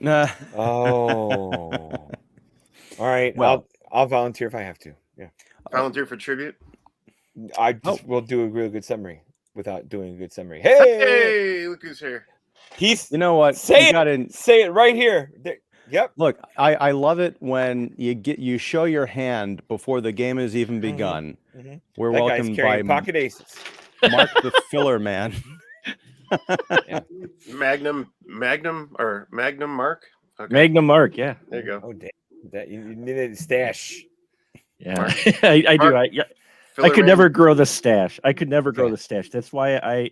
Oh. All right. Well- I'll volunteer if I have to. Yeah. Volunteer for tribute. I just will do a real good summary without doing a good summary. Hey, Hey, look who's here. Heath, You know what? say You it. Say it right here. There, yep. Look, I love it when you show your hand before the game has even begun. We're That guy's welcomed by carrying pocket aces. Mark the Filler Man. Yeah. Magnum Mark. Okay. Magnum Mark, yeah. There you go. Oh, damn. That you needed a stash. Yeah, Mark. I do. Mark. I Filler could man. never grow the stash. I could never grow Okay. the stash. That's why I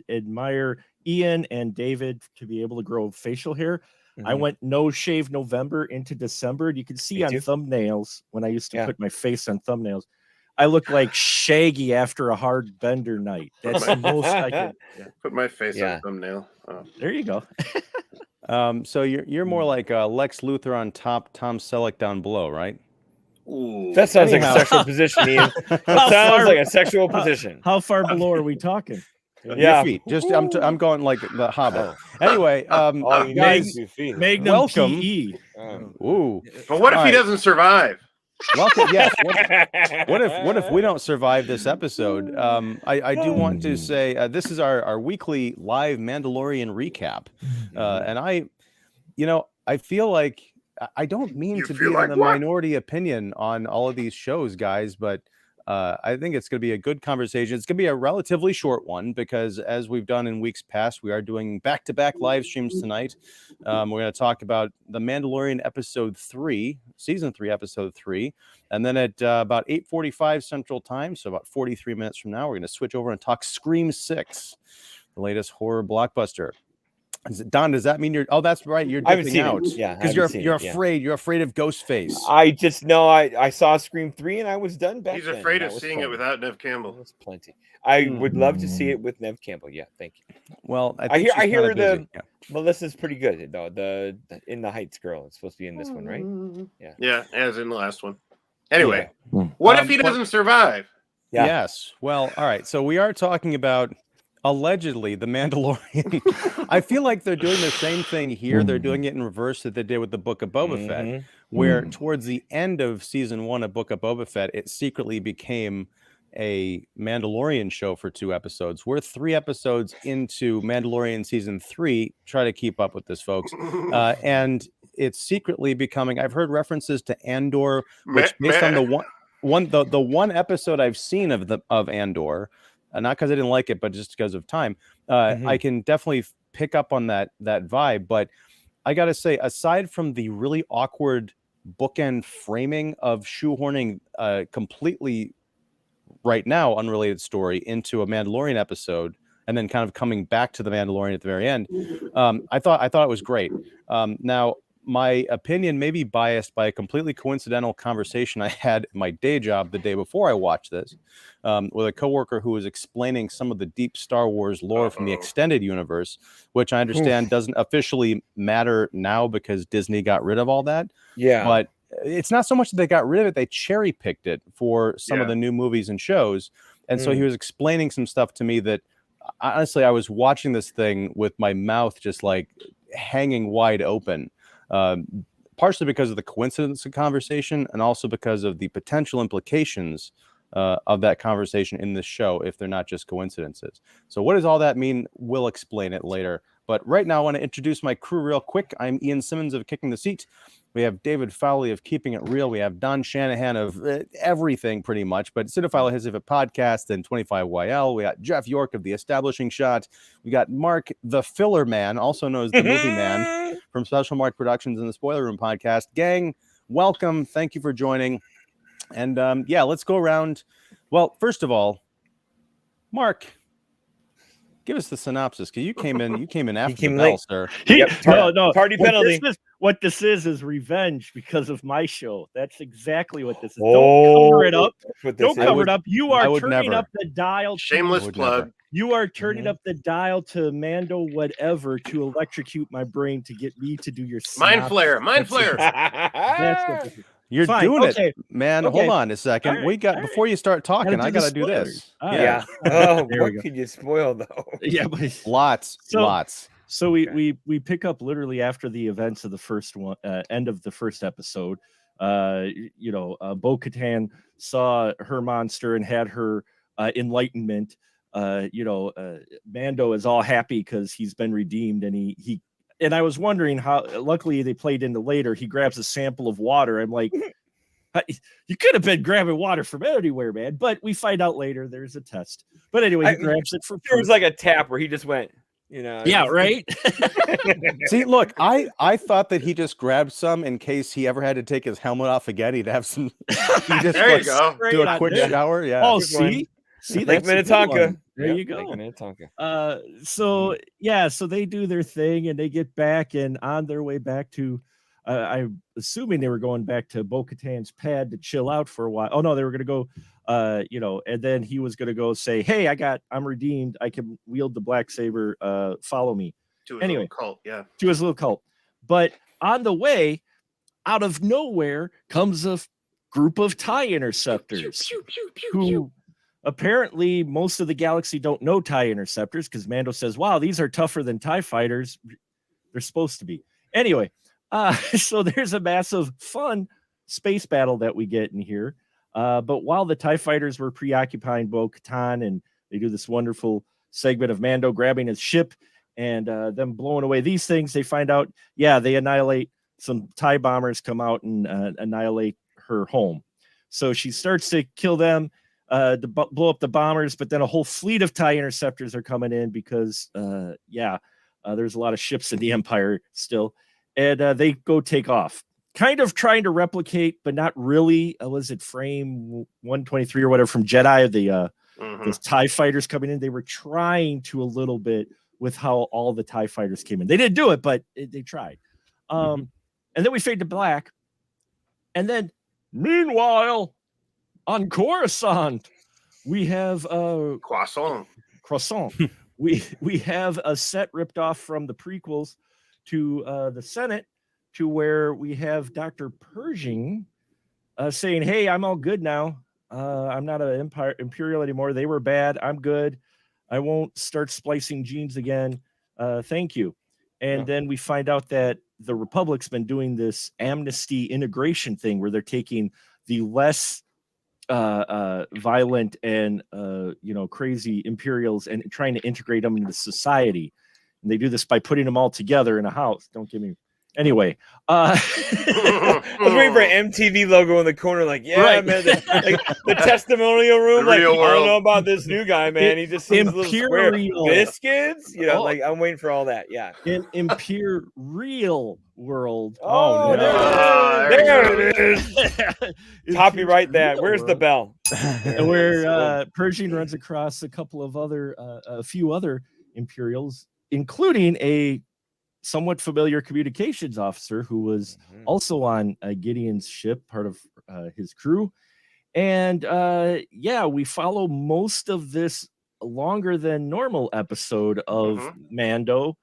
admire Ian and David to be able to grow facial hair. I went no shave November into December. You can see Me on too. thumbnails when I used to Yeah. put my face on thumbnails. I look like Shaggy after a hard bender night. That's the most I could. Yeah. Put my face Yeah. on thumbnail. Oh. There you go. So you're more like Lex Luthor on top, Tom Selleck down below, right? Ooh. That sounds Anyhow. like a sexual position, Ian. That How sounds far- like a sexual position. How far below are we talking? Your Yeah. feet. Just I'm going like the Hobbit. Anyway, All you need guys, is 2 feet. Magnum Welcome. PE. ooh, But what if All he right. doesn't survive? welcome. Yes. What if we don't survive this episode? I do want to say this is our weekly live Mandalorian recap, and I feel like I don't mean You to be feel in like the what? minority opinion on all of these shows, guys, but I think it's going to be a good conversation. It's going to be a relatively short one because, as we've done in weeks past, we are doing back-to-back live streams tonight. We're going to talk about The Mandalorian Episode 3, Season 3, Episode 3, and then at about 8:45 Central Time, so about 43 minutes from now, we're going to switch over and talk Scream 6, the latest horror blockbuster. Don, does that mean you're? Oh, that's right. You're I haven't dipping seen out. it. Yeah, I because haven't seen you're it, yeah. afraid. You're afraid of Ghostface. I just know I saw Scream 3 and I was done back He's then. afraid That of was seeing it fun. without Nev Campbell. That's plenty. I would love to see it with Nev Campbell. Yeah, thank you. Well, I think hear she's kinda the busy. Yeah. Melissa's pretty good though. The In the Heights girl is supposed to be in this one, right? Yeah, as in the last one. Anyway, Yeah. what if he doesn't survive? Yeah. Yes. Well, all right. So we are talking about allegedly The Mandalorian. I feel like they're doing the same thing here. They're doing it in reverse that they did with the Book of Boba Fett, where towards the end of season 1 of Book of Boba Fett, it secretly became a Mandalorian show for 2 episodes. We're 3 episodes into Mandalorian season 3. Try to keep up with this, folks. And it's secretly becoming. I've heard references to Andor, which based on the one episode I've seen of Andor. Not because I didn't like it, but just because of time. I can definitely pick up on that vibe. But I got to say, aside from the really awkward bookend framing of shoehorning completely right now unrelated story into a Mandalorian episode, and then kind of coming back to the Mandalorian at the very end, I thought it was great. Now, my opinion may be biased by a completely coincidental conversation I had at my day job the day before I watched this with a coworker who was explaining some of the deep Star Wars lore from the extended universe, which I understand doesn't officially matter now because Disney got rid of all that. Yeah. But it's not so much that they got rid of it, they cherry picked it for some of the new movies and shows. And so he was explaining some stuff to me that honestly, I was watching this thing with my mouth just like hanging wide open. Partially because of the coincidence of conversation and also because of the potential implications of that conversation in this show if they're not just coincidences. So what does all that mean? We'll explain it later. But right now I want to introduce my crew real quick. I'm Ian Simmons of Kicking the Seat. We have David Fowley of Keeping It Real. We have Don Shanahan of everything pretty much, but Cinephile His If It Podcast and 25YL. We got Jeff York of The Establishing Shot. We got Mark the Filler Man, also known as the Movie Man from Special Mark Productions and the Spoiler Room Podcast. Gang, welcome. Thank you for joining. And yeah, let's go around. Well, first of all, Mark, give us the synopsis because you came in after the bell, sir. No. Party penalty. What this is revenge because of my show. That's exactly what this is. Don't cover it up. Don't cover it up. You are turning up the dial. Shameless plug. You are turning up the dial to Mando whatever to electrocute my brain to get me to do your Mind flare. Mind flare. That's what this is. You're Fine, doing okay. it, man. Okay. Hold on a second. All right, Before you start talking, Gotta do I got to the do this. spoilers. All Yeah. right. Oh, There we what go. could you spoil though? Yeah, but Lots. So we pick up literally after the events of the first one, end of the first episode. Bo-Katan saw her monster and had her enlightenment. Mando is all happy because he's been redeemed, and he and I was wondering how. Luckily, they played into later. He grabs a sample of water. I'm like, you could have been grabbing water from anywhere, man. But we find out later there's a test. But anyway, he grabs it for. There was like a tap where he just went. Yeah, right. See, look, I thought that he just grabbed some in case he ever had to take his helmet off again. He'd have some. There you go. Do a quick shower. Yeah. Oh, see, Lake Minnetonka. There you go. Lake Minnetonka. So they do their thing and they get back, and on their way back to, I'm assuming they were going back to Bo-Katan's pad to chill out for a while. Oh no, they were going to go. And then he was going to go say, "Hey, I'm redeemed. I can wield the black saber. Follow me." To his little cult, yeah. To his little cult. But on the way, out of nowhere comes a group of TIE interceptors who apparently most of the galaxy don't know TIE interceptors, because Mando says, "Wow, these are tougher than TIE fighters." They're supposed to be. Anyway, so there's a massive fun space battle that we get in here. But while the TIE fighters were preoccupying Bo-Katan, and they do this wonderful segment of Mando grabbing his ship and them blowing away these things, they find out, they annihilate some TIE bombers, come out and annihilate her home. So she starts to kill them, to blow up the bombers, but then a whole fleet of TIE interceptors are coming in because, there's a lot of ships in the Empire still, and they go take off. Kind of trying to replicate, but not really. Was it frame 123 or whatever from Jedi? The TIE fighters coming in. They were trying to a little bit with how all the TIE fighters came in. They didn't do it, but they tried. And then we fade to black. And then, meanwhile, on Coruscant, we have Croissant. we have a set ripped off from the prequels to the Senate, to where we have Dr. Pershing saying, "Hey, I'm all good now. I'm not an Imperial anymore. They were bad. I'm good. I won't start splicing genes again. Thank you." And then we find out that the Republic's been doing this amnesty integration thing where they're taking the less violent and crazy Imperials and trying to integrate them into society. And they do this by putting them all together in a house. Don't give me. Anyway, I was waiting for an MTV logo in the corner, like, man, the testimonial room. Like, I don't know about this new guy, man. He just seems a little square. Biscuits, I'm waiting for all that. Yeah, in Imperial world. Oh, no. There it is. Copyright that. Where's the bell? Where Pershing runs across a few other Imperials, including a somewhat familiar communications officer who was also on Gideon's ship, part of his crew. And we follow most of this longer than normal episode of Mando,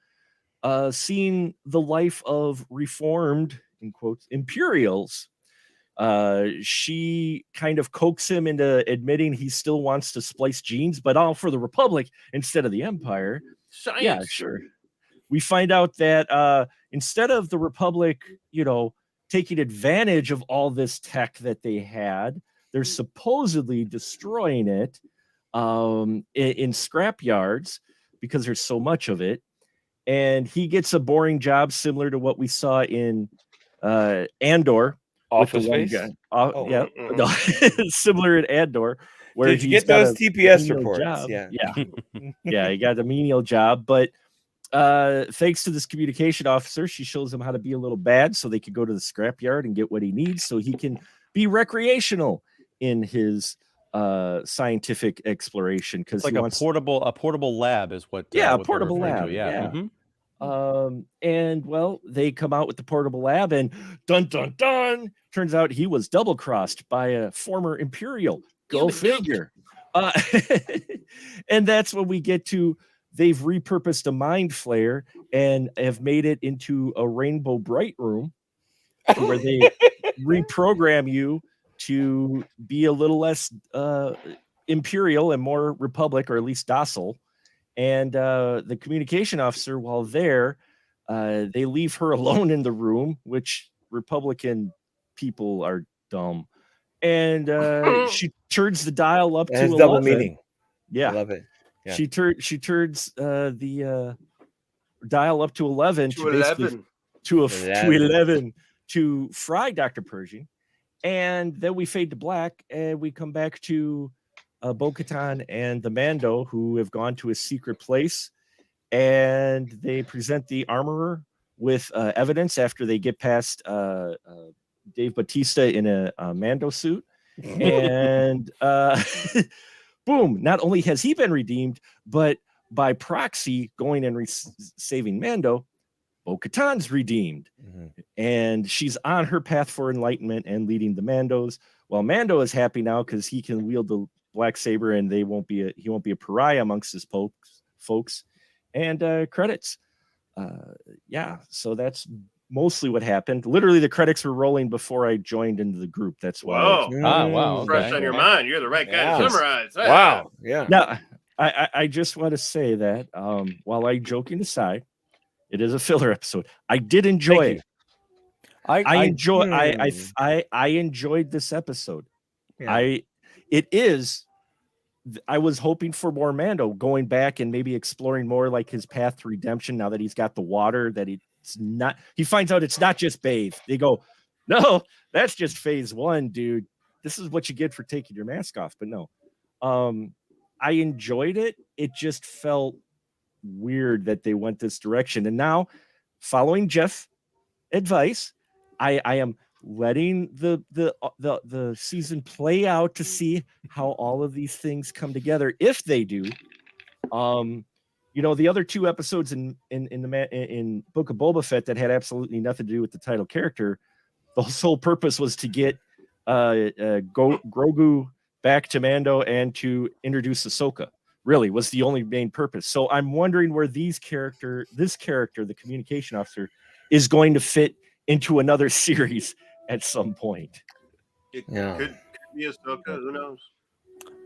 seeing the life of reformed, in quotes, Imperials. She kind of coaxes him into admitting he still wants to splice genes, but all for the Republic instead of the Empire. Science. Yeah, sure. We find out that instead of the Republic, taking advantage of all this tech that they had, they're supposedly destroying it in scrap yards because there's so much of it. And he gets a boring job similar to what we saw in Andor. Office Space? Similar in Andor. Where Did you get those TPS reports? Job. Yeah, he got a menial job, but thanks to this communication officer, she shows him how to be a little bad so they could go to the scrapyard and get what he needs so he can be recreational in his scientific exploration. Because like a portable lab is what. A what portable lab. And they come out with the portable lab, and dun dun dun. Turns out he was double crossed by a former Imperial. Go figure. And that's when we get to. They've repurposed a mind flayer and have made it into a rainbow bright room where they reprogram you to be a little less Imperial and more Republic, or at least docile. And the communication officer, while there, they leave her alone in the room, which Republican people are dumb. And she turns the dial up to 11. Double meaning. Yeah, I love it. Yeah. She turns the dial up to 11 to 11 to fry Dr. Pershing, and then we fade to black and we come back to Bo-Katan and the Mando, who have gone to a secret place, and they present the armorer with evidence after they get past Dave Bautista in a Mando suit, and boom! Not only has he been redeemed, but by proxy, going and saving Mando, Bo-Katan's redeemed, and she's on her path for enlightenment and leading the Mandos. While Mando is happy now because he can wield the black saber, and he won't be a pariah amongst his folks. And credits. Yeah, so that's mostly what happened. Literally, the credits were rolling before I joined into the group. That's why. Wow. Fresh on your mind. You're the right guy to summarize. Wow. Yeah. Now, I just want to say that while I joking aside, it is a filler episode. I did enjoy it. I enjoyed this episode. Yeah. I was hoping for more Mando, going back and maybe exploring more like his path to redemption now that he's got the water, that he finds out it's not just bathe. They go, no, that's just phase 1, dude. This is what you get for taking your mask off. But no, I enjoyed it. It just felt weird that they went this direction. And now, following Jeff's advice, I am letting the season play out to see how all of these things come together. If they do, the other 2 episodes in Book of Boba Fett that had absolutely nothing to do with the title character, the sole purpose was to get Grogu back to Mando and to introduce Ahsoka. Really was the only main purpose. So I'm wondering where this character, the communication officer, is going to fit into another series at some point. It could be Ahsoka. Who knows?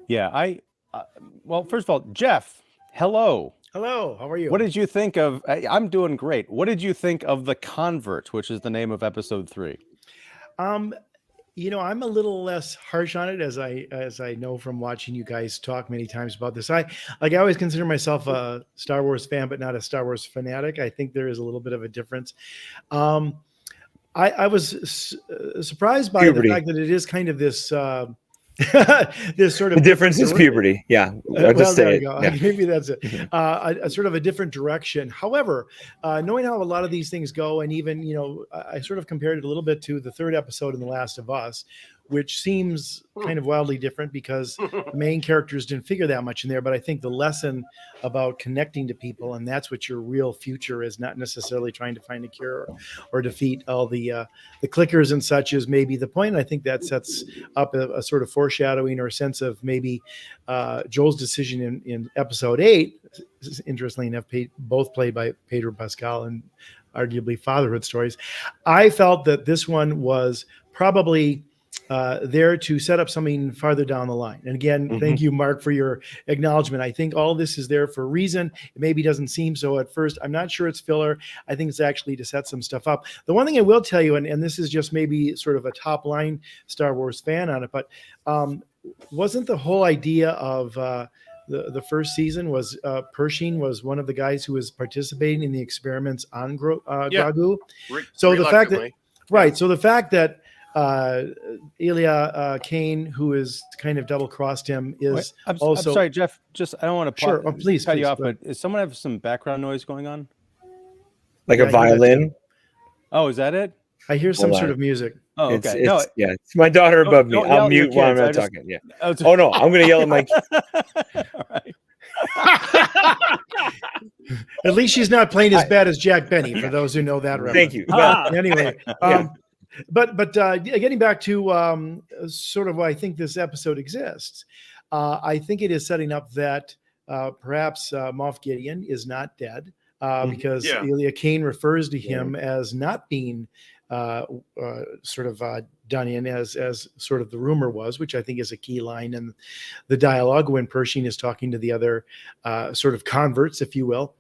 Yeah, well, first of all, Jeff, hello. Hello, how are you? What did you think of? I'm doing great. What did you think of The Convert, which is the name of episode 3? I'm a little less harsh on it, as I know from watching you guys talk many times about this. I always consider myself a Star Wars fan, but not a Star Wars fanatic. I think there is a little bit of a difference. I was surprised by the fact that it is kind of this this sort of the difference is puberty. Yeah, well, there you go. Yeah. Maybe that's it. A sort of a different direction. However, knowing how a lot of these things go, and even I sort of compared it a little bit to the 3rd episode in The Last of Us, which seems kind of wildly different because the main characters didn't figure that much in there. But I think the lesson about connecting to people, and that's what your real future is, not necessarily trying to find a cure or defeat all the clickers and such, is maybe the point. And I think that sets up a sort of foreshadowing or sense of maybe Joel's decision in episode 8, interestingly enough, both played by Pedro Pascal and arguably fatherhood stories. I felt that this one was probably there to set up something farther down the line. And again, thank you, Mark, for your acknowledgement. I think all this is there for a reason. It maybe doesn't seem so at first. I'm not sure it's filler. I think it's actually to set some stuff up. The one thing I will tell you, and this is just maybe sort of a top line Star Wars fan on it, but wasn't the whole idea of the first season was Pershing was one of the guys who was participating in the experiments on Grogu. So the fact that Elia Kane, who is kind of double crossed him, is I'm also. I'm sorry, Jeff. Just I don't want to please cut you off, but does someone have some background noise going on? Like a violin? Oh, is that it? I hear some sort of music. Oh, okay. It's my daughter above me. I'll mute while I'm not talking. Yeah. Oh no, I'm gonna yell at my. All right. At least she's not playing as bad as Jack Benny. For those who know that reference. Thank you. Anyway. But getting back to sort of why I think this episode exists, I think it is setting up that perhaps Moff Gideon is not dead. because Elia Kane refers to him as not being sort of done in as sort of the rumor was, which I think is a key line in the dialogue when Pershing is talking to the other sort of converts, if you will.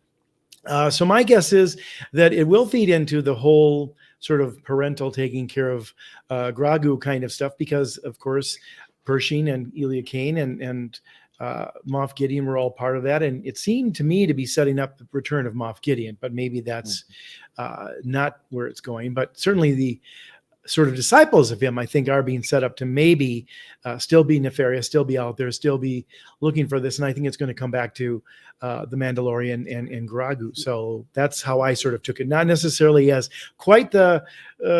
So my guess is that it will feed into the whole sort of parental taking care of Grogu kind of stuff, because of course Pershing and Elia Kane and Moff Gideon were all part of that, and it seemed to me to be setting up the return of Moff Gideon, but maybe that's not where it's going. But certainly the sort of disciples of him, I think, are being set up to maybe still be nefarious, still be out there, still be looking for this. And I think it's going to come back to the Mandalorian and Grogu. So that's how I sort of took it. Not necessarily as quite the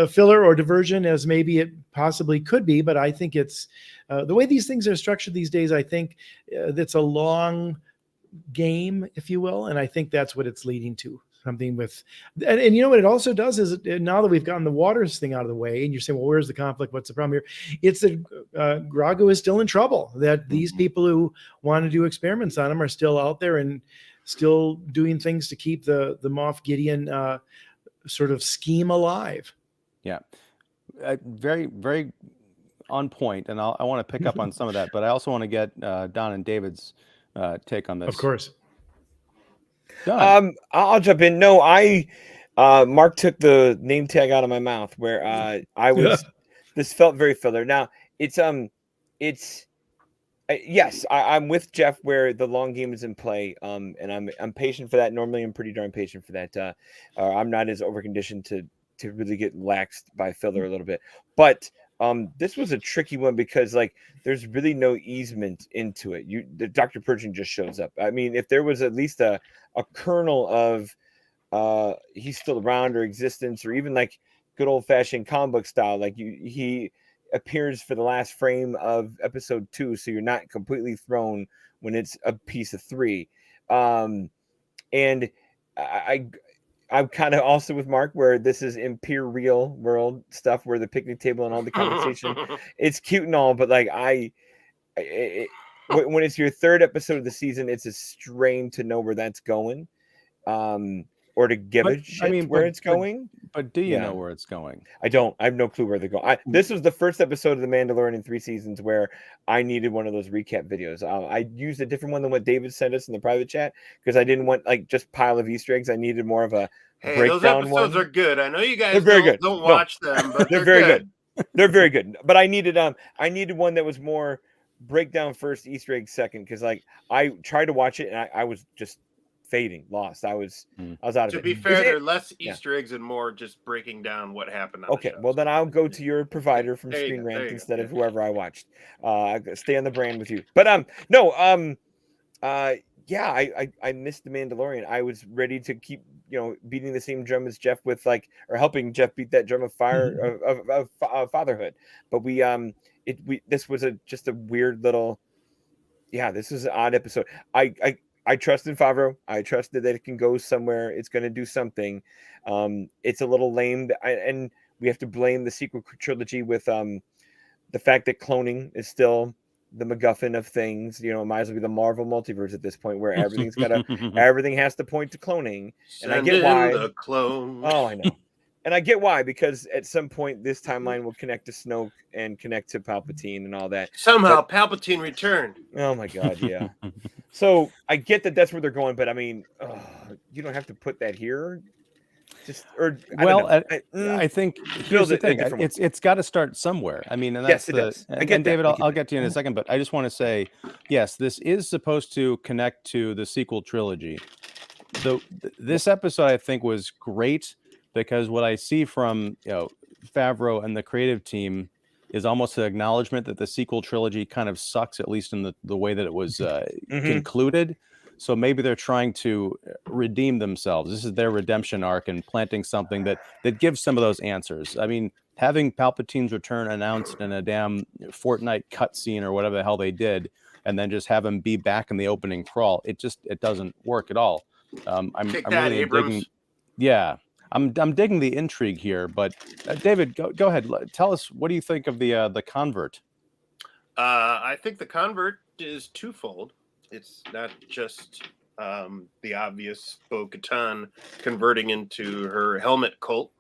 filler or diversion as maybe it possibly could be, but I think it's the way these things are structured these days. I think that's a long game, if you will. And I think that's what it's leading to. Something with, and you know what it also does is, now that we've gotten the waters thing out of the way, and you're saying, well, where's the conflict? What's the problem here? It's that Grogu is still in trouble. That these people who want to do experiments on him are still out there and still doing things to keep the Moff Gideon sort of scheme alive. Yeah, very, very on point. And I want to pick up on some of that, but I also want to get Don and David's take on this. Of course. I'll jump in. No, Mark took the name tag out of my mouth where I was. This felt very filler. Now it's yes, I'm with Jeff where the long game is in play. And I'm patient for that. Normally, I'm pretty darn patient for that. I'm not as overconditioned to really get laxed by filler a little bit, but. This was a tricky one because there's really no easement into it. The Dr. Pershing just shows up. I mean, if there was at least a kernel of he's still around or existence, or even good old fashioned comic book style, he appears for the last frame of episode 2, so you're not completely thrown when it's a piece of 3. And I'm kind of also with Mark where this is Imperial world stuff where the picnic table and all the conversation, it's cute and all, but when it's your 3rd episode of the season, it's a strain to know where that's going, or to give a shit where it's going. But do you know where it's going? I don't. I have no clue where they're going. This was the first episode of The Mandalorian in 3 seasons where I needed one of those recap videos. I used a different one than what David sent us in the private chat because I didn't want just pile of Easter eggs. I needed more of a breakdown. Those episodes are good. I know you guys don't watch them, but they're very good. They're very good. But I needed one that was more breakdown first, Easter egg second, because I tried to watch it and I was just fading, lost. I was out of it. To be fair, there are less Easter eggs and more just breaking down what happened on the show. Well then I'll go to your proprovider from Screen Rant instead of whoever I watched. Stay on the brand with you. But I missed The Mandalorian. I was ready to keep beating the same drum as Jeff with or helping Jeff beat that drum of fire of fatherhood. But this was just a weird little this was an odd episode. I trusted Favreau. I trusted that it can go somewhere. It's going to do something. It's a little lame, and we have to blame the sequel trilogy with the fact that cloning is still the MacGuffin of things. It might as well be the Marvel multiverse at this point, where everything has to point to cloning. And I get why. The clone. Oh, I know. And I get why, because at some point this timeline will connect to Snoke and connect to Palpatine and all that. Somehow Palpatine returned. Oh my God, yeah. So I get that that's where they're going, but I mean, you don't have to put that here. I think here's the thing. It's got to start somewhere. I mean, and that's David, I'll get to you in a second, but I just want to say, yes, this is supposed to connect to the sequel trilogy. This episode, I think, was great. Because what I see from Favreau and the creative team is almost an acknowledgement that the sequel trilogy kind of sucks, at least in the way that it was concluded. So maybe they're trying to redeem themselves. This is their redemption arc and planting something that gives some of those answers. I mean, having Palpatine's return announced in a damn Fortnite cutscene or whatever the hell they did, and then just have him be back in the opening crawl, it doesn't work at all. I'm really digging. Yeah. I'm digging the intrigue here, but David, go ahead. Tell us, what do you think of the convert? I think the convert is twofold. It's not just the obvious Bo-Katan converting into her helmet cult,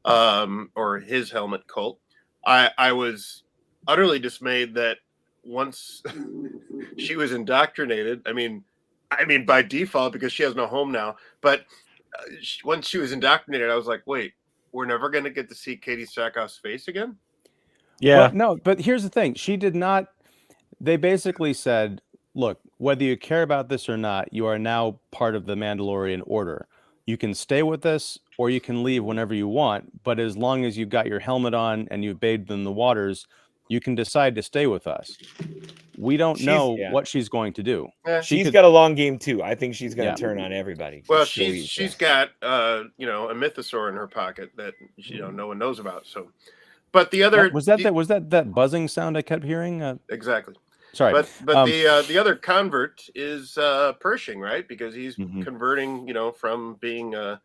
or his helmet cult. I was utterly dismayed that once she was indoctrinated, I mean by default, because she has no home now, but once she was indoctrinated, I was like, wait, we're never going to get to see Katie Sackhoff's face again? Yeah. Well, no, but here's the thing. She did not. They basically said, look, whether you care about this or not, you are now part of the Mandalorian order. You can stay with us or you can leave whenever you want. But as long as you've got your helmet on and you've bathed in the waters, you can decide to stay with us. We don't know what she's going to do. She's got a long game too. I think she's going to turn on everybody. Well, she's got a mythosaur in her pocket that no one knows about. So, but the other was that buzzing sound I kept hearing. Exactly. Sorry, but the other convert is Pershing, right? Because he's converting, from being a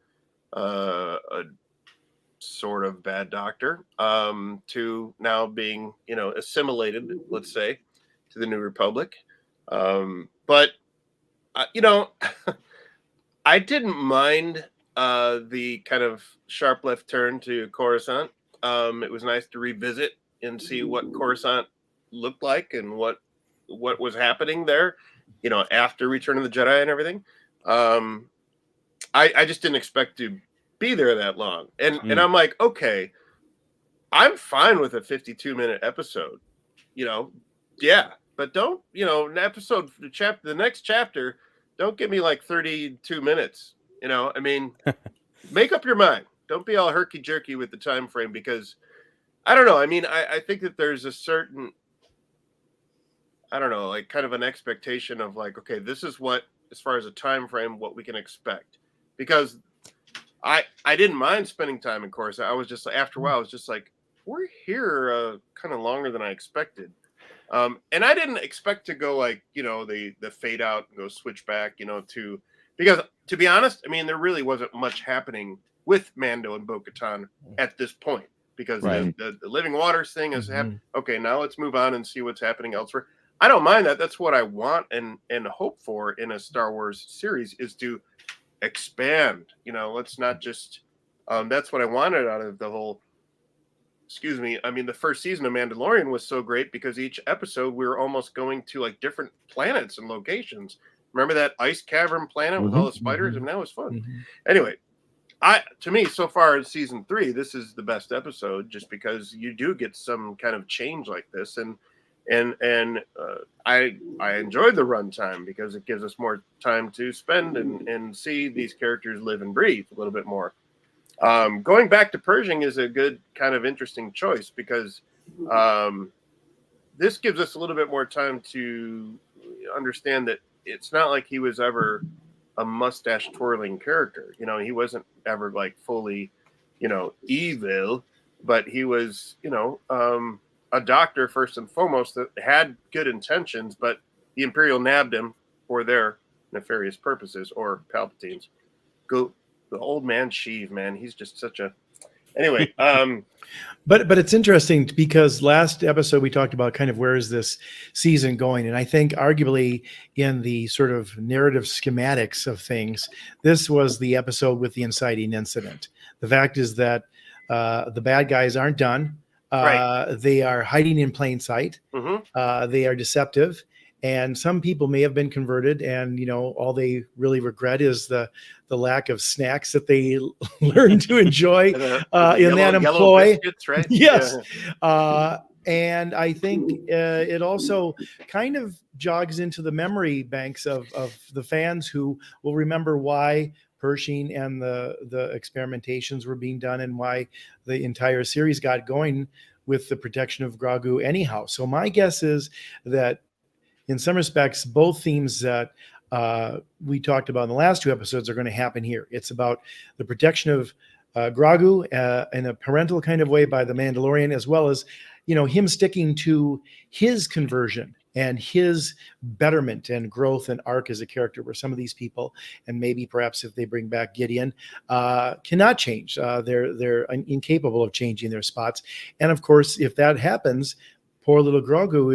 sort of bad doctor to now being, assimilated, let's say, to the New Republic. But I didn't mind the kind of sharp left turn to Coruscant. It was nice to revisit and see what Coruscant looked like and what was happening there, after Return of the Jedi and everything. I just didn't expect to be there that long. And I'm like, okay, I'm fine with a 52-minute episode, but don't, an episode, the next chapter, don't give me like 32 minutes, make up your mind. Don't be all herky-jerky with the time frame, because I don't know. I think that there's a certain, like kind of an expectation of like, okay, this is what, as far as a time frame, what we can expect. Because I didn't mind spending time in Coruscant. I was just, after a while, I was just like, we're here kind of longer than I expected. And I didn't expect to go like, the fade out and go switch back, because to be honest, there really wasn't much happening with Mando and Bo-Katan at this point, because the living waters thing has happened. Okay, now let's move on and see what's happening elsewhere. I don't mind that. That's what I want and hope for in a Star Wars series, is to expand. Let's not just. That's what I wanted out of the whole. Excuse me. The first season of Mandalorian was so great because each episode we were almost going to like different planets and locations. Remember that ice cavern planet with all the spiders? And that was fun. Anyway, to me, so far in season 3, this is the best episode, just because you do get some kind of change like this, and I enjoyed the runtime because it gives us more time to spend and see these characters live and breathe a little bit more. Going back to Pershing is a good kind of interesting choice, because this gives us a little bit more time to understand that it's not like he was ever a mustache twirling character. He wasn't ever like fully, evil, but he was, a doctor first and foremost that had good intentions, but the Imperial nabbed him for their nefarious purposes, or Palpatine's. The old man Sheev, man, he's just such a. Anyway, but it's interesting because last episode we talked about kind of where is this season going, and I think arguably in the sort of narrative schematics of things, this was the episode with the inciting incident. The fact is that the bad guys aren't done. They are hiding in plain sight. They are deceptive, and some people may have been converted, and all they really regret is the lack of snacks that they learned to enjoy in that employ. Biscuits, right? Yes. And I think it also kind of jogs into the memory banks of the fans who will remember why Pershing and the experimentations were being done, and why the entire series got going with the protection of Grogu anyhow. So my guess is that in some respects, both themes that we talked about in the last 2 episodes are going to happen here. It's about the protection of Grogu in a parental kind of way by the Mandalorian, as well as, him sticking to his conversion and his betterment and growth and arc as a character, where some of these people, and maybe perhaps if they bring back Gideon, cannot change. They're incapable of changing their spots. And of course, if that happens, poor little Grogu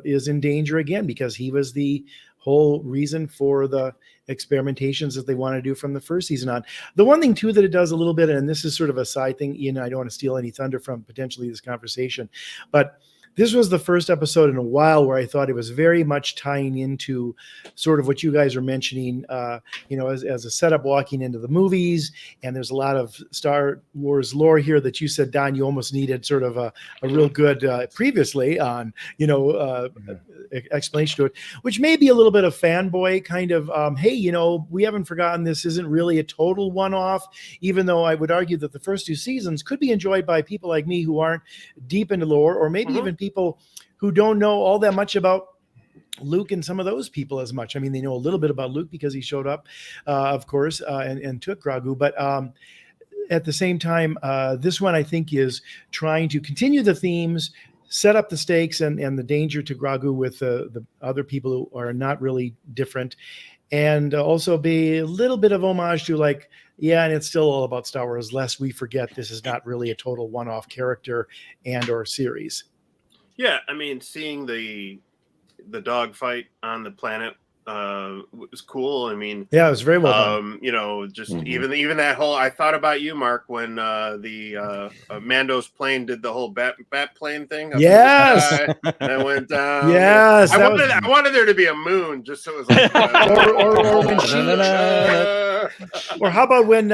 is in danger again, because he was the whole reason for the experimentations that they want to do from the first season on. The one thing too that it does a little bit, and this is sort of a side thing, Ian, I don't want to steal any thunder from potentially this conversation, but this was the first episode in a while where I thought it was very much tying into sort of what you guys are mentioning, as a setup walking into the movies. And there's a lot of Star Wars lore here that you said, Don, you almost needed sort of a real good previously on, explanation to it, which may be a little bit of fanboy kind of, hey, we haven't forgotten this isn't really a total one-off, even though I would argue that the first 2 seasons could be enjoyed by people like me who aren't deep into lore, or maybe even people who don't know all that much about Luke and some of those people as much. I mean, they know a little bit about Luke because he showed up, of course, and took Grogu. But at the same time, this one, I think, is trying to continue the themes, set up the stakes and the danger to Grogu with the other people who are not really different, and also be a little bit of homage to and it's still all about Star Wars, lest we forget this is not really a total one-off character and or series. Yeah, I mean, seeing the dog fight on the planet was cool. I mean, yeah, it was very well done. Even that whole, I thought about you, Mark, when the Mando's plane did the whole bat plane thing. Yes, and I went down. Yes, I wanted there to be a moon, just so it was like, or when she, or how about when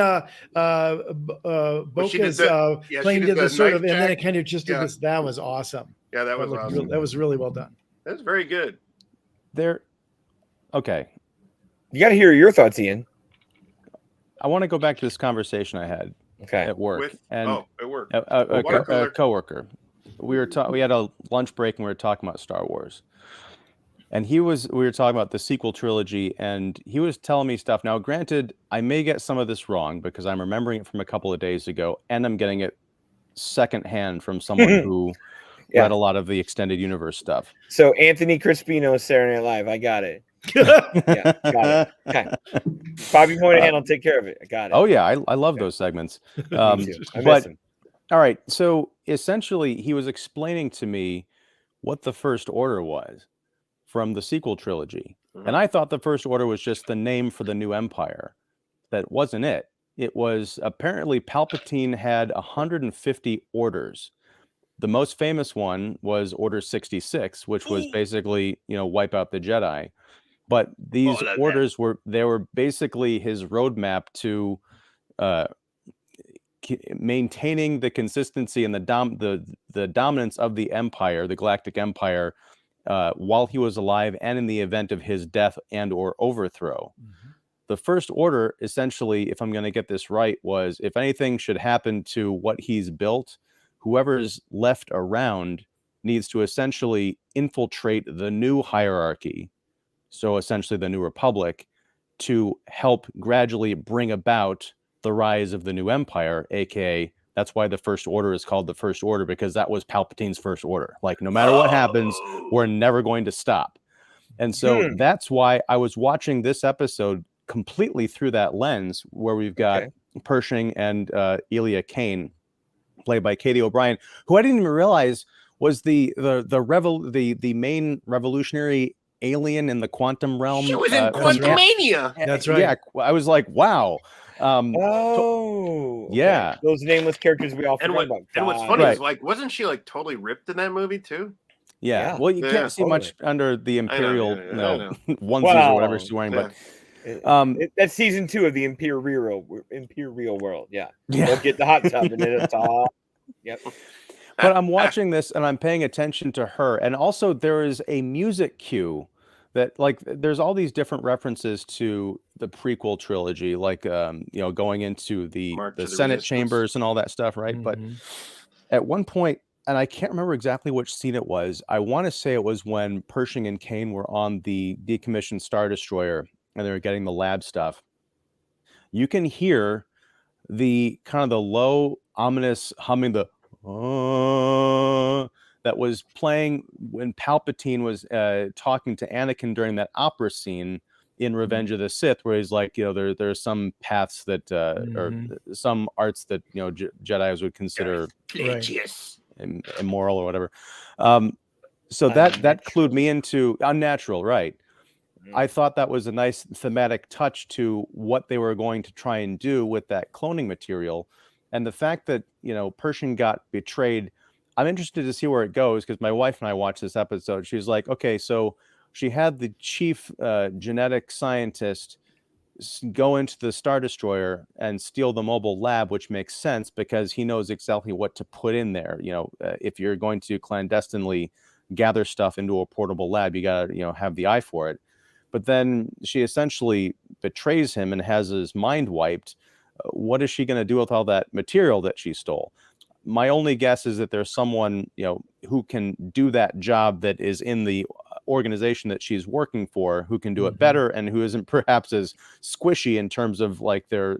Boca's plane did the sort of, and then it kind of just did this. That was awesome. Yeah, that was awesome. That was really well done. That was very good. Okay. You got to hear your thoughts, Ian. I want to go back to this conversation I had at work. At work. A coworker. We had a lunch break and we were talking about Star Wars. And we were talking about the sequel trilogy, and he was telling me stuff. Now, granted, I may get some of this wrong because I'm remembering it from a couple of days ago, and I'm getting it secondhand from someone who read a lot of the extended universe stuff. So Anthony Crispino, Saturday Night Live. I got it. Yeah, got it. Okay. Bobby Moynihan will take care of it. I got it. Oh yeah, I love those segments. I miss him. All right, so essentially he was explaining to me what the First Order was from the sequel trilogy. And I thought the First Order was just the name for the new empire. That wasn't it. It was apparently Palpatine had 150 orders. The most famous one was Order 66, which was basically, wipe out the Jedi. But these orders were basically his roadmap to maintaining the consistency and the dominance of the Empire, the Galactic Empire, while he was alive and in the event of his death and or overthrow. The First Order, essentially, if I'm going to get this right, was if anything should happen to what he's built, whoever's left around needs to essentially infiltrate the new hierarchy, so essentially the New Republic, to help gradually bring about the rise of the new empire, aka that's why the First Order is called the First Order, because that was Palpatine's First Order. Like, no matter what happens, we're never going to stop. And so that's why I was watching this episode completely through that lens, where we've got Pershing and Elia Kane, played by Katie O'Brien, who I didn't even realize was the main revolutionary alien in the quantum realm. She was in Quantumania. That's right. Yeah, I was like, wow. Yeah, those nameless characters we all forgot about. And what's funny is, wasn't she totally ripped in that movie too? Yeah. Well, you can't see much under the Imperial onesies or whatever she's wearing, but that's season 2 of the Imperial World. Yeah. We'll get the hot tub and it's all. Yep. But I'm watching this and I'm paying attention to her, and also there is a music cue that, there's all these different references to the prequel trilogy, going into the Senate chambers and all that stuff, right? But at one point, and I can't remember exactly which scene it was, I want to say it was when Pershing and Kane were on the decommissioned Star Destroyer and they were getting the lab stuff. You can hear the kind of the low, ominous humming, that was playing when Palpatine was talking to Anakin during that opera scene in Revenge of the Sith, where he's like, there are some paths that or some arts that Jedis would consider immoral or whatever. So that clued me into unnatural, right? I thought that was a nice thematic touch to what they were going to try and do with that cloning material. And the fact that, Pershing got betrayed, I'm interested to see where it goes, because my wife and I watched this episode. She was like, okay, so she had the chief genetic scientist go into the Star Destroyer and steal the mobile lab, which makes sense because he knows exactly what to put in there. If you're going to clandestinely gather stuff into a portable lab, you got to, have the eye for it. But then she essentially betrays him and has his mind wiped. What is she going to do with all that material that she stole? My only guess is that there's someone, who can do that job that is in the organization that she's working for, who can do it better and who isn't perhaps as squishy in terms of like their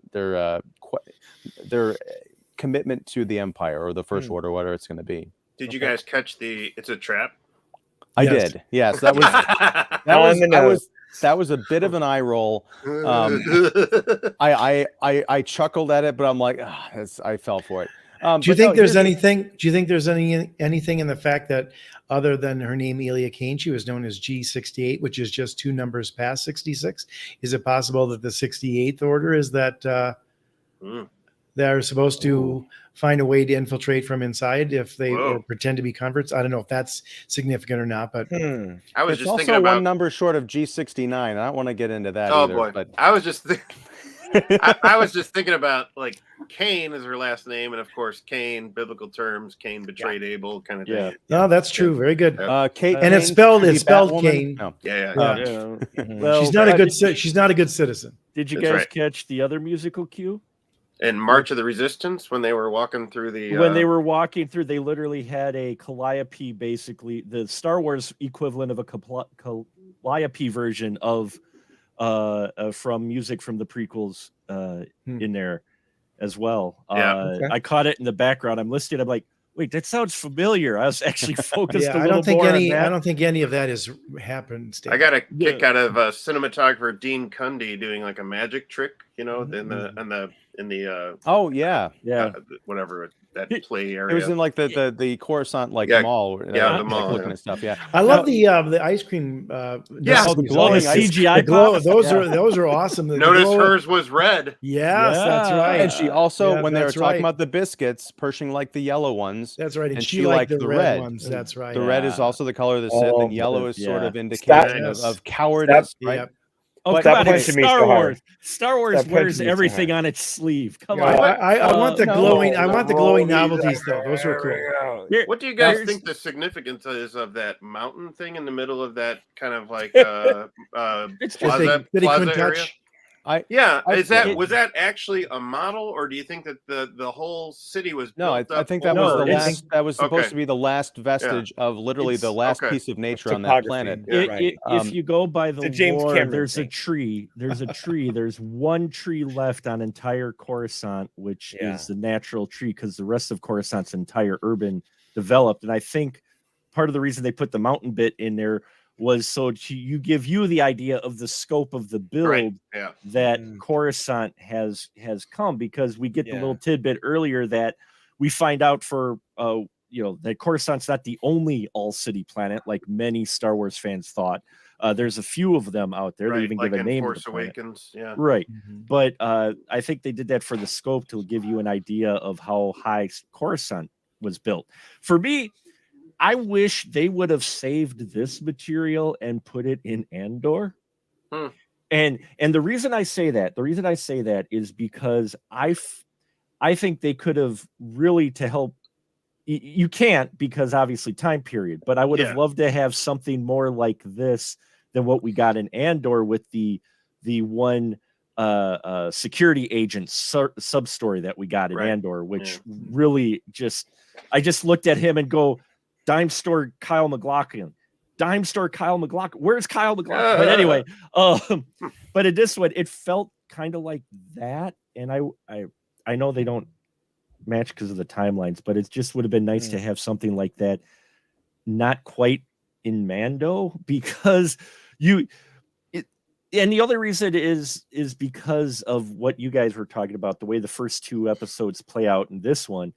commitment to the Empire or the First Order, whatever it's going to be. Did you guys catch it's a trap? I did. Yes, that was a bit of an eye roll. I chuckled at it, but I'm like, I fell for it. Do you think there's anything? Do you think there's anything in the fact that, other than her name Elia Kane, she was known as G68, which is just 2 numbers past 66? Is it possible that the 68th Order is that they're supposed to find a way to infiltrate from inside if they or pretend to be converts? I don't know if that's significant or not, but I was it's just also thinking about one number short of G69. I don't want to get into that either. Boy, but I was just I was just thinking about, like, Cain is her last name, and of course Cain, biblical terms, Cain betrayed Abel, kind of thing. No, that's true. Very good. Kate, and it's spelled Cain. No. Well, she's not a good she's not a good citizen. Did you guys catch the other musical cue? In March of the Resistance, when they were walking through the when they were walking through, they literally had a Calliope, basically the Star Wars equivalent of a Calliope version of from music from the prequels in there as well. I caught it in the background. I'm listening. I'm like, wait, that sounds familiar. I was actually focused. I don't think any of that has happened. I got a kick out of cinematographer Dean Cundy doing like a magic trick, in the whatever that play area. It was in like the Coruscant mall, the mall, looking at stuff. I love the ice cream. The glowing CGI. Those are awesome. Notice hers was red. Yes, that's right. And she also, when they were talking about the biscuits, Pershing liked the yellow ones. That's right. And she liked the red ones. That's right. The red is also the color of the Sith, and yellow is sort of indication of cowardice, right? Oh, come on, Star Wars wears everything on its sleeve. Come on. I want the glowing. I want the glowing novelties though. Those are cool. What do you guys think the significance is of that mountain thing in the middle of that kind of like plaza area? Was that actually a model, or do you think that the whole city was built up? I think that was the last. That was supposed to be the last vestige of literally the last piece of nature on that planet. If you go by the lore, there's a tree. There's one tree left on entire Coruscant, which is the natural tree, because the rest of Coruscant's entire urban developed. And I think part of the reason they put the mountain bit in there was so to give you the idea of the scope of the build that Coruscant has come, because we get the little tidbit earlier that we find out that Coruscant's not the only all-city planet like many Star Wars fans thought. There's a few of them out there. They even give a name. Force Awakens, right. But I think they did that for the scope to give you an idea of how high Coruscant was built. For me, I wish they would have saved this material and put it in Andor. And the reason I say that is because I think they could have really, to help. You can't, because obviously time period, but I would have loved to have something more like this than what we got in Andor with the one security agent sub story that we got in Andor, which really I just looked at him and go, Dime Store Kyle McLaughlin. Where's Kyle McLaughlin? But anyway, but in this one, it felt kind of like that. And I know they don't match because of the timelines, but it just would have been nice to have something like that. Not quite in Mando, because and the other reason is because of what you guys were talking about, the way the first 2 episodes play out in this one.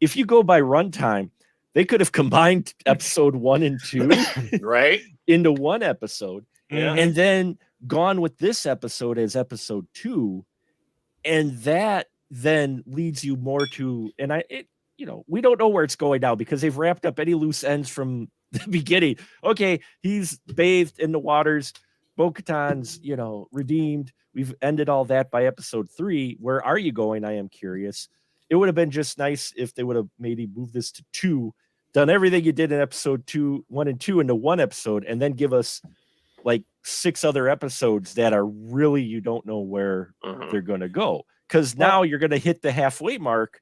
If you go by runtime, they could have combined episode 1 and 2 right into one episode, and then gone with this episode as episode 2, and that then leads you more to, and we don't know where it's going now because they've wrapped up any loose ends from the beginning. Okay, he's bathed in the waters, Bo-Katan's, redeemed. We've ended all that by episode 3. Where are you going? I am curious. It would have been just nice if they would have maybe moved this to 2, done everything you did in episode 1 and 2 into one episode, and then give us like 6 other episodes that are really, you don't know where they're going to go. Because now you're going to hit the halfway mark.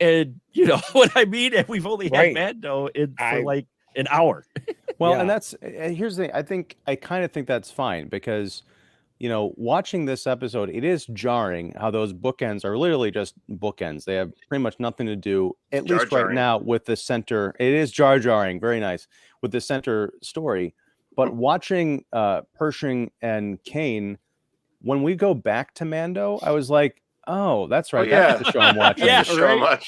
And you know what I mean? And we've only had Mando for like an hour. Well, and here's the thing. I kind of think that's fine because, watching this episode, it is jarring how those bookends are literally just bookends. They have pretty much nothing to do, at least right now, with the center. It is jarring, very nice, with the center story. But watching Pershing and Kane, when we go back to Mando, I was like, oh, that's right. That's the show I'm watching.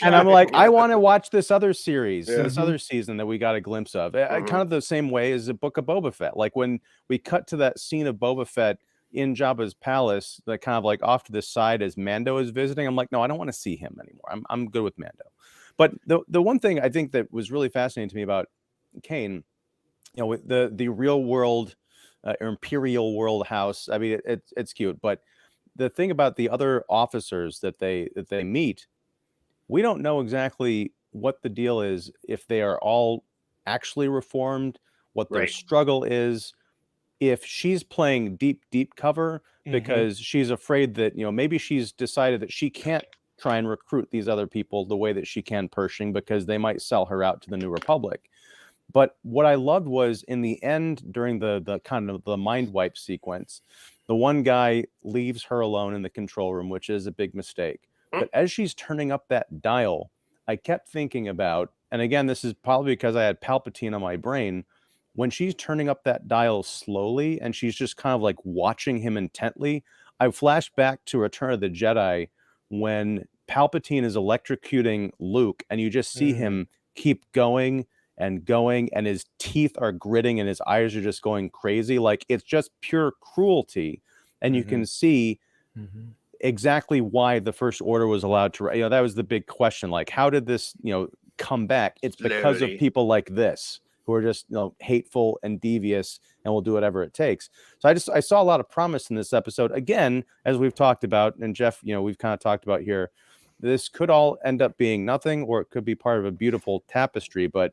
And I'm like, I want to watch this other series, this other season that we got a glimpse of. Kind of the same way as the Book of Boba Fett. Like when we cut to that scene of Boba Fett in Jabba's palace, that kind of like off to the side as Mando is visiting. I'm like, no, I don't want to see him anymore. I'm good with Mando. But the one thing I think that was really fascinating to me about Kane, with the real world Imperial world house. I mean, it's cute, but the thing about the other officers that they meet, we don't know exactly what the deal is, if they are all actually reformed, what their struggle is, if she's playing deep cover because she's afraid that, maybe she's decided that she can't try and recruit these other people the way that she can Pershing because they might sell her out to the New Republic. But what I loved was in the end, during the kind of the mind wipe sequence, the one guy leaves her alone in the control room, which is a big mistake. But as she's turning up that dial, I kept thinking about, and again, this is probably because I had Palpatine on my brain, when she's turning up that dial slowly and she's just kind of like watching him intently, I flashed back to Return of the Jedi when Palpatine is electrocuting Luke and you just see him keep going and going, and his teeth are gritting and his eyes are just going crazy. Like, it's just pure cruelty. And you can see exactly why the First Order was allowed to, that was the big question. Like, how did this, come back? It's because of people like this who are just, hateful and devious and will do whatever it takes. So I saw a lot of promise in this episode. Again, as we've talked about, and Jeff, we've kind of talked about here, this could all end up being nothing, or it could be part of a beautiful tapestry, but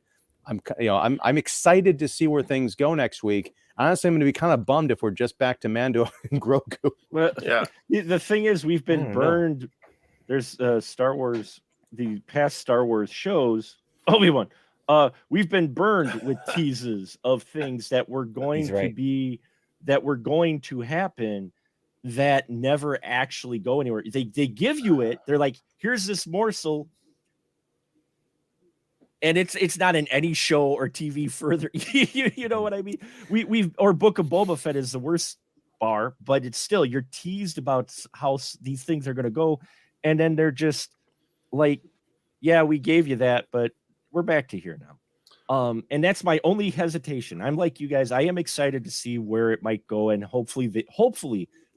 I'm excited to see where things go next week. Honestly, I'm going to be kind of bummed if we're just back to Mando and Grogu. Well, the thing is, we've been burned. There's Star Wars, the past Star Wars shows. Obi-Wan. We've been burned with teases of things that were going to be, that were going to happen, that never actually go anywhere. They give you it. They're like, here's this morsel. And it's not in any show or TV further. You know what I mean? Or Book of Boba Fett is the worst bar, but it's still, you're teased about how these things are going to go. And then they're just like, yeah, we gave you that, but we're back to here now. And that's my only hesitation. I'm like you guys, I am excited to see where it might go. And hopefully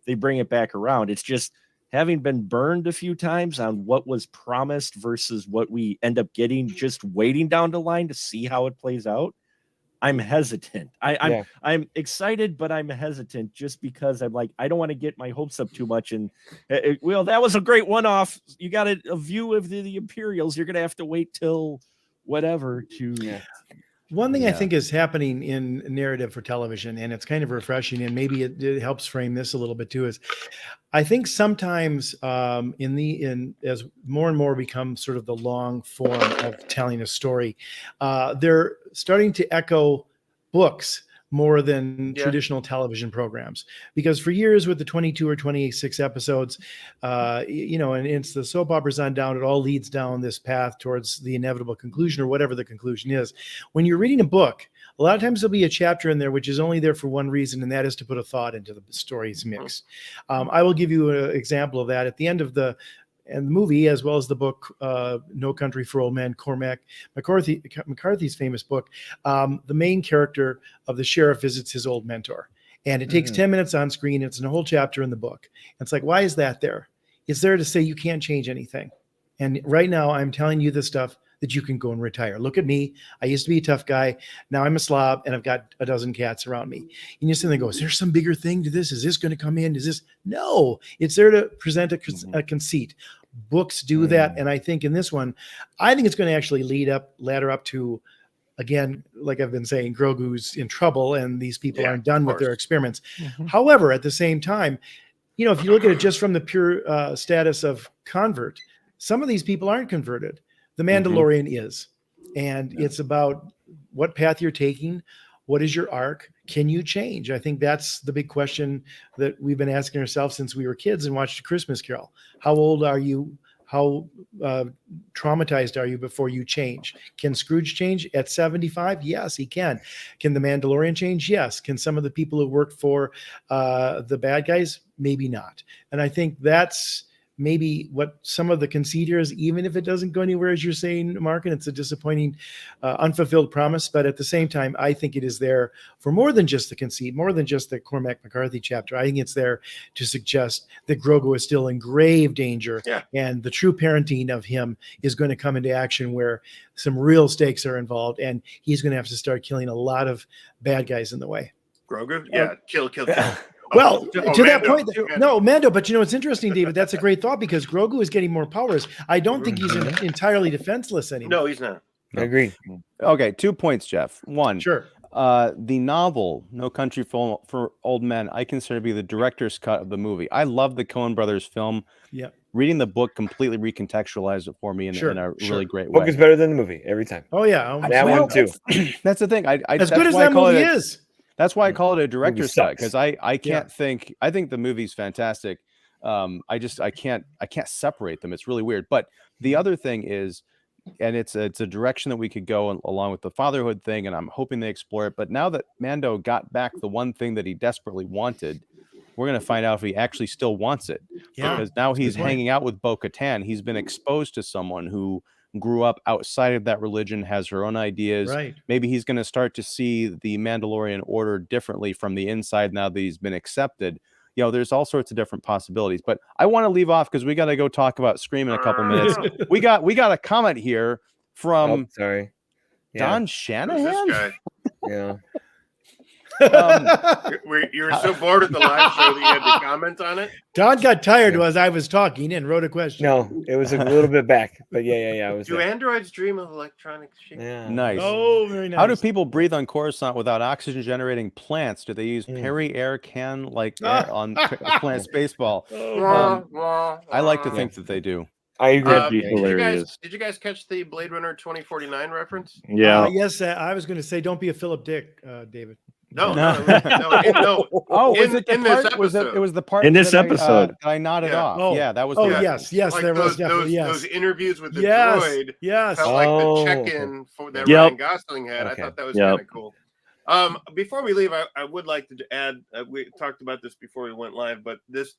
they bring it back around. It's just, having been burned a few times on what was promised versus what we end up getting, just waiting down the line to see how it plays out, I'm hesitant. I'm excited, but I'm hesitant just because I'm like, I don't want to get my hopes up too much. And that was a great one-off. You got a view of the Imperials. You're going to have to wait till whatever to... One thing I think is happening in narrative for television, and it's kind of refreshing, and maybe it helps frame this a little bit too, is I think sometimes as more and more become sort of the long form of telling a story, they're starting to echo books more than traditional television programs, because for years with the 22 or 26 episodes, and it's the soap operas on down, it all leads down this path towards the inevitable conclusion or whatever the conclusion is. When you're reading a book, a lot of times there'll be a chapter in there which is only there for one reason, and that is to put a thought into the story's mix. I will give you an example of that. At the end of and the movie, as well as the book, No Country for Old Men, Cormac McCarthy's famous book, the main character of the sheriff visits his old mentor. And it takes 10 minutes on screen. It's in a whole chapter in the book. And it's like, why is that there? It's there to say you can't change anything. And right now I'm telling you the stuff that you can go and retire. Look at me. I used to be a tough guy. Now I'm a slob and I've got a dozen cats around me. And you sit there and go, is there some bigger thing to this? Is this going to come in? Is this? No, it's there to present a conceit. Books do that. And I think in this one, I think it's going to actually ladder up to, again, like I've been saying, Grogu's in trouble and these people aren't done with their experiments. However, at the same time, you know, if you look at it just from the pure status of convert, some of these people aren't converted. The Mandalorian is. And it's about what path you're taking. What is your arc? Can you change? I think that's the big question that we've been asking ourselves since we were kids and watched A Christmas Carol. How old are you? How traumatized are you before you change? Can Scrooge change at 75? Yes, he can. Can the Mandalorian change? Yes. Can some of the people who worked for the bad guys? Maybe not. And I think that's maybe what some of the conceit here is, even if it doesn't go anywhere, as you're saying, Mark, and it's a disappointing, unfulfilled promise. But at the same time, I think it is there for more than just the conceit, more than just the Cormac McCarthy chapter. I think it's there to suggest that Grogu is still in grave danger. Yeah. And the true parenting of him is going to come into action where some real stakes are involved. And he's going to have to start killing a lot of bad guys in the way. Grogu? Yeah. Kill. Well, to Mando. that point, no, Mando, but you know, it's interesting, David. That's a great thought because Grogu is getting more powers. I don't think he's entirely defenseless anymore. No, he's not. I agree. Okay, 2 points, Jeff. One, Sure. The novel No Country for Old Men, I consider to be the director's cut of the movie. I love the Coen brothers film. Yeah. Reading the book completely recontextualized it for me in a really great Book way. is better than the movie every time. Oh yeah, That one too. That's the thing. As good as that movie is. That's why I call it a director's cut, because I think the movie's fantastic. I can't separate them. It's really weird. But the other thing is, and it's a direction that we could go along with the fatherhood thing, and I'm hoping they explore it. But now that Mando got back the one thing that he desperately wanted, we're going to find out if he actually still wants it. Yeah, because now he's hanging out with Bo-Katan. He's been exposed to someone who grew up outside of that religion, has her own ideas. Right. Maybe he's going to start to see the Mandalorian order differently from the inside now that he's been accepted. You know, there's all sorts of different possibilities. But I want to leave off because we got to go talk about Scream in a couple minutes. We got a comment here from Don Shanahan. Who's this guy? Yeah. You were so bored at the live show that you had to comment on it. Don got tired as I was talking and wrote a question. No, it was a little bit back, but yeah. It was. Do androids dream of electronic shit? Yeah. Nice. Oh, very nice. How do people breathe on Coruscant without oxygen generating plants? Do they use Perry air can like on Plant Spaceball? I like to think that they do. I agree. Did you guys catch the Blade Runner 2049 reference? Yeah. Yes, I was going to say, don't be a Philip Dick, David. No. Oh, was it in this episode? It was the part in this episode I nodded off. Oh. Yeah, that was. Oh, yes, like there was definitely those interviews with the droid. Yes, felt like the check-in that Ryan Gosling had. Okay. I thought that was kind of cool. Before we leave, I would like to add. We talked about this before we went live, but this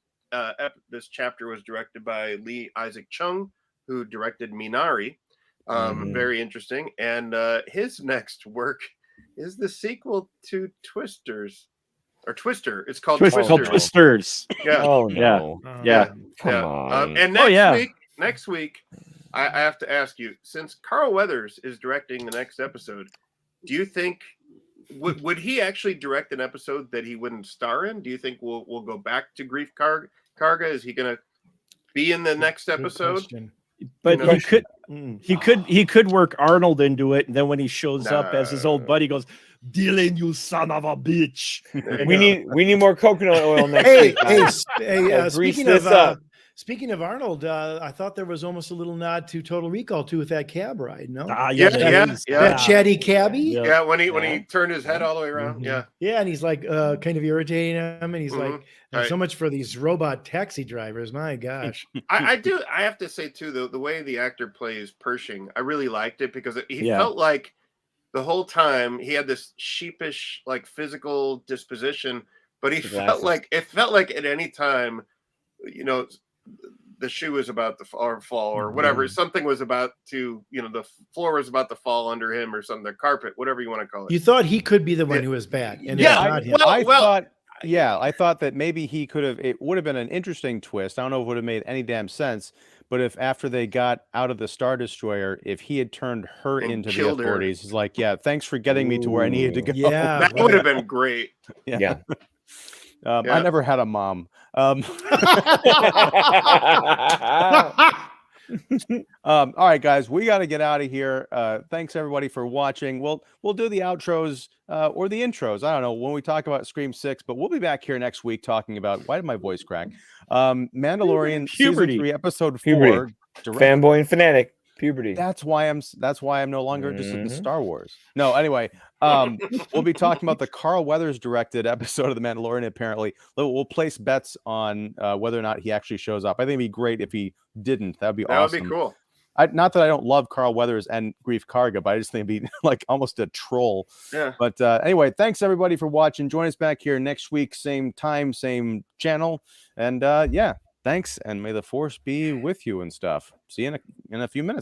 chapter was directed by Lee Isaac Chung, who directed Minari. Very interesting, and his next work is the sequel to Twister. It's called Twisters. Yeah. Oh no. Yeah. Come on. And next week, I have to ask you, since Carl Weathers is directing the next episode, do you think would he actually direct an episode that he wouldn't star in? Do you think we'll go back to Grief Karga? Is he going to be in the next episode? But he could work Arnold into it, and then when he shows up as his old buddy, goes, "Dylan, you son of a bitch." We need more coconut oil next week. Speaking of Arnold, I thought there was almost a little nod to Total Recall too with that cab ride. No, that chatty cabbie. Yeah, when he turned his head all the way around. Yeah, and he's like kind of irritating him, and he's like, so much for these robot taxi drivers. My gosh, I have to say too, the way the actor plays Pershing, I really liked it because he felt like the whole time he had this sheepish, like physical disposition, but he felt like at any time, you know, the shoe was about to fall or whatever. Something was about to, the floor was about to fall under him or something, the carpet, whatever you want to call it. You thought he could be the one who was bad. And I thought that maybe he could have, it would have been an interesting twist. I don't know if it would have made any damn sense, but if after they got out of the Star Destroyer, if he had turned her into the authorities, he's like, yeah, thanks for getting me to where I needed to go. Yeah, that would have been great. Yeah. I never had a mom. All right, guys, we got to get out of here. Thanks everybody for watching. We'll do the outros or the intros. I don't know when we talk about Scream 6, but we'll be back here next week talking about, why did my voice crack? Mandalorian season 3, episode 4. Fanboy and fanatic. Puberty. That's why I'm no longer just in Star Wars. No, anyway, we'll be talking about the Carl Weathers directed episode of The Mandalorian. Apparently, we'll place bets on whether or not he actually shows up. I think it'd be great if he didn't. That'd be awesome. That would be cool. Not that I don't love Carl Weathers and Grief Karga, but I just think it'd be like almost a troll. Yeah. But anyway, thanks everybody for watching. Join us back here next week, same time, same channel, and yeah. Thanks, and may the force be with you and stuff. See you in a few minutes.